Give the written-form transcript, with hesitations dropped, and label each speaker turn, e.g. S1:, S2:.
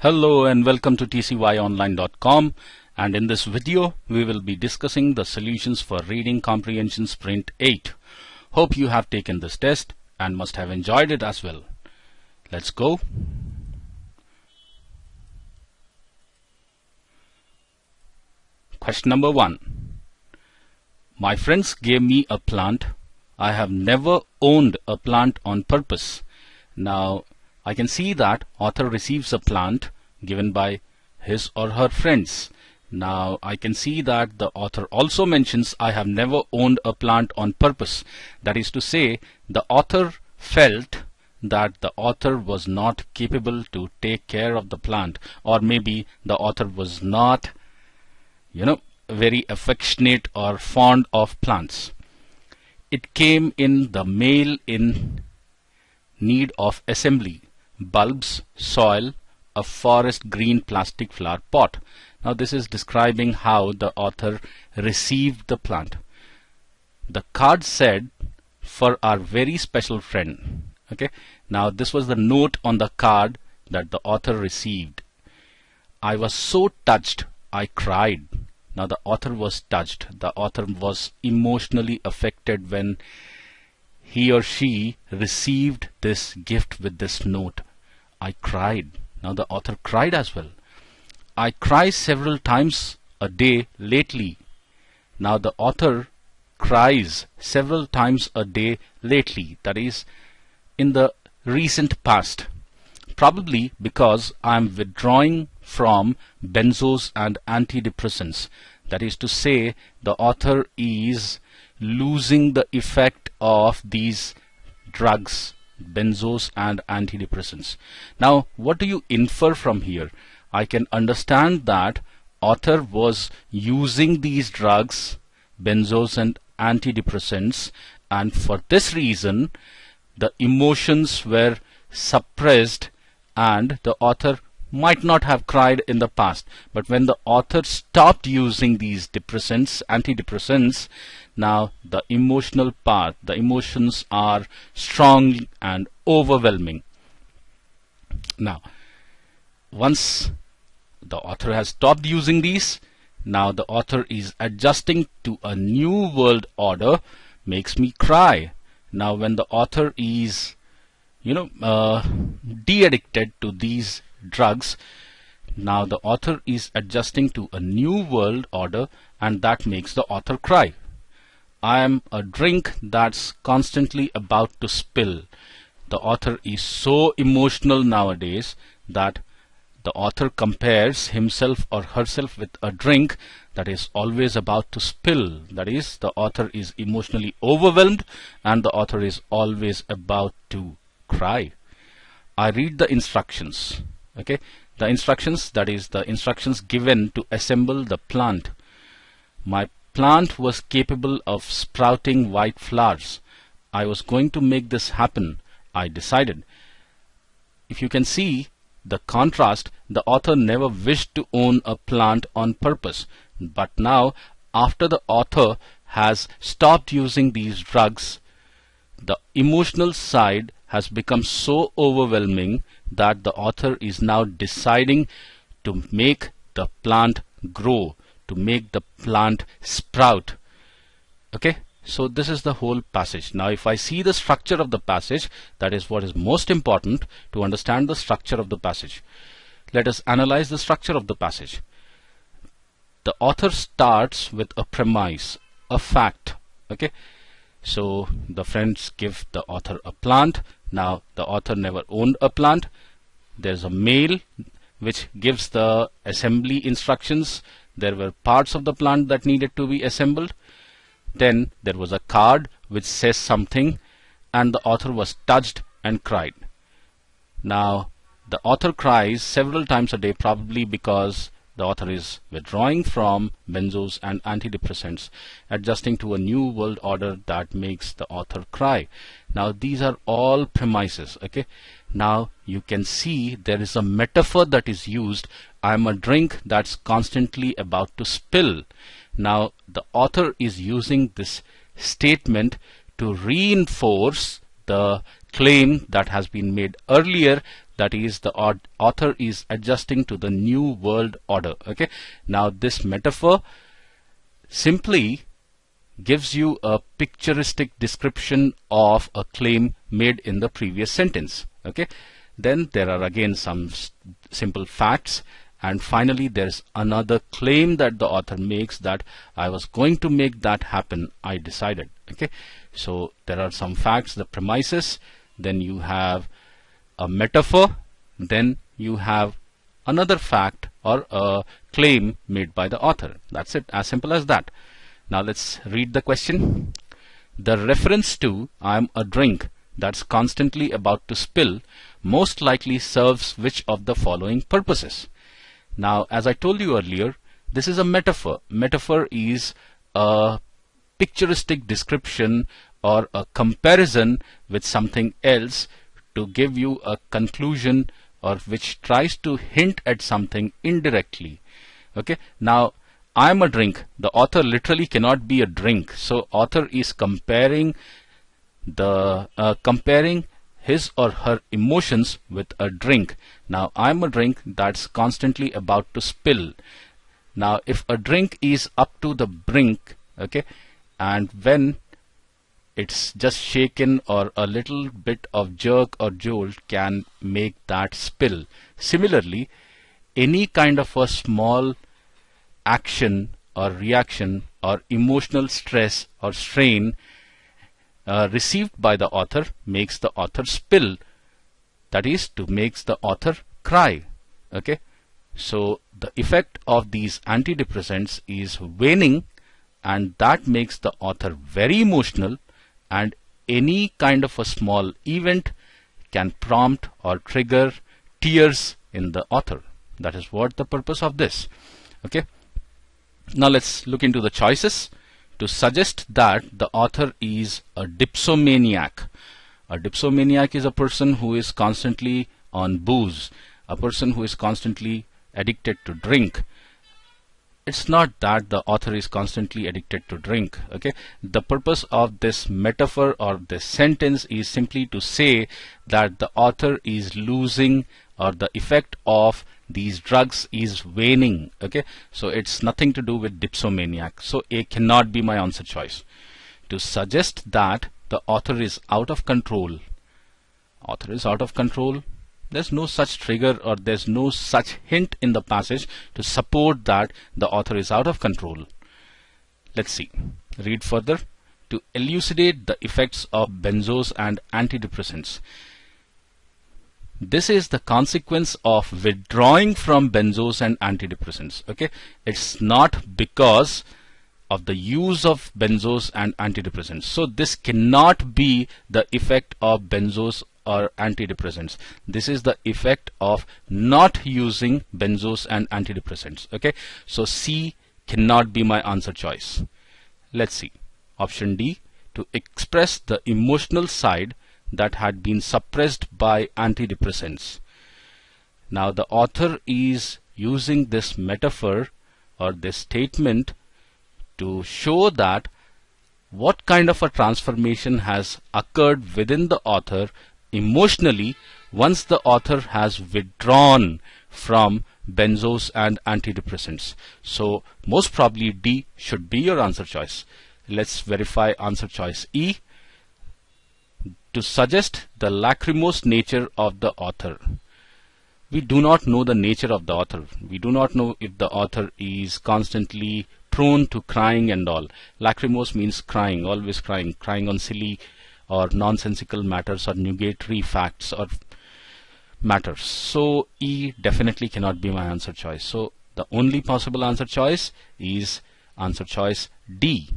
S1: Hello and welcome to tcyonline.com, and in this video we will be discussing the solutions for reading comprehension Sprint-8. Hope you have taken this test and must have enjoyed it as well. Let's go. Question number 1. My friends gave me a plant. I have never owned a plant on purpose. Now I can see that author receives a plant given by his or her friends. Now I can see that the author also mentions I have never owned a plant on purpose. That is to say, the author felt that the author was not capable to take care of the plant, or maybe the author was not very affectionate or fond of plants. It came in the mail in need of assembly: bulbs, soil, a forest green plastic flower pot. Now this is describing how the author received the plant. The card said, "For our very special friend." Okay, now this was the note on the card that the author received. I was so touched, I cried. Now the author was touched. The author was emotionally affected when he or she received this gift with this note. I cried. Now the author cried as well. I cry several times a day lately. Now the author cries several times a day lately. That is, in the recent past. Probably because I am withdrawing from benzos and antidepressants. That is to say, the author is losing the effect of these drugs, benzos and antidepressants. Now what do you infer from here? I can understand that author was using these drugs, benzos and antidepressants, and for this reason the emotions were suppressed and the author might not have cried in the past. But when the author stopped using these antidepressants, now the emotional part, the emotions are strong and overwhelming. Now, once the author has stopped using these, now the author is adjusting to a new world order, makes me cry. Now when the author is de-addicted to these drugs, now the author is adjusting to a new world order, and that makes the author cry. I am a drink that's constantly about to spill. The author is so emotional nowadays that the author compares himself or herself with a drink that is always about to spill. That is, the author is emotionally overwhelmed and the author is always about to cry. I read the instructions. Okay, the instructions, that is the instructions given to assemble the plant. My plant was capable of sprouting white flowers. I was going to make this happen, I decided. If you can see the contrast, the author never wished to own a plant on purpose. But now, after the author has stopped using these drugs, the emotional side has become so overwhelming that the author is now deciding to make the plant grow, to make the plant sprout. Okay, so this is the whole passage. Now if I see the structure of the passage, that is what is most important to understand the structure of the passage. Let us analyze the structure of the passage. The author starts with a premise, a fact. Okay, so the friends give the author a plant. Now the author never owned a plant. There's a mail which gives the assembly instructions. There were parts of the plant that needed to be assembled. Then there was a card which says something, and the author was touched and cried. Now the author cries several times a day, probably because the author is withdrawing from benzos and antidepressants, adjusting to a new world order that makes the author cry. Now these are all premises. Okay, now you can see there is a metaphor that is used. I am a drink that's constantly about to spill. Now the author is using this statement to reinforce the claim that has been made earlier, that is the author is adjusting to the new world order. Okay, now this metaphor simply gives you a picturestic description of a claim made in the previous sentence. Okay, then there are again some simple facts, and finally there's another claim that the author makes, that I was going to make that happen, I decided. Okay, so there are some facts, the premises, then you have a metaphor, then you have another fact or a claim made by the author. That's it, as simple as that. Now let's read the question. The reference to "I'm a drink that's constantly about to spill" most likely serves which of the following purposes? Now, as I told you earlier, this is a metaphor. Metaphor is a picturestic description or a comparison with something else to give you a conclusion, or which tries to hint at something indirectly. Okay, now I'm a drink. The author literally cannot be a drink. So author is comparing his or her emotions with a drink. Now I'm a drink that's constantly about to spill. Now if a drink is up to the brink, okay, and when it's just shaken or a little bit of jerk or jolt can make that spill. Similarly, any kind of a small action or reaction or emotional stress or strain received by the author makes the author spill, that is, to makes the author cry. Okay, so the effect of these antidepressants is waning, and that makes the author very emotional, and any kind of a small event can prompt or trigger tears in the author. That is what the purpose of this. Okay, now let's look into the choices. To suggest that the author is a dipsomaniac. A dipsomaniac is a person who is constantly on booze, a person who is constantly addicted to drink. It's not that the author is constantly addicted to drink. Okay, the purpose of this metaphor or this sentence is simply to say that the author is losing, or the effect of these drugs is waning. Okay, so it's nothing to do with dipsomaniac. So A cannot be my answer choice. To suggest that the author is out of control. Author is out of control. There's no such trigger or there's no such hint in the passage to support that the author is out of control. Let's see. Read further. To elucidate the effects of benzos and antidepressants. This is the consequence of withdrawing from benzos and antidepressants. Okay, it's not because of the use of benzos and antidepressants. So this cannot be the effect of benzos or antidepressants. This is the effect of not using benzos and antidepressants. Okay, so C cannot be my answer choice. Let's see. Option D, to express the emotional side that had been suppressed by antidepressants. Now the author is using this metaphor or this statement to show that what kind of a transformation has occurred within the author emotionally once the author has withdrawn from benzos and antidepressants. So most probably D should be your answer choice. Let's verify answer choice E. To suggest the lachrymose nature of the author. We do not know the nature of the author. We do not know if the author is constantly prone to crying and all. Lachrymose means crying, always crying, crying on silly or nonsensical matters or nugatory facts or matters. So E definitely cannot be my answer choice. So the only possible answer choice is answer choice D.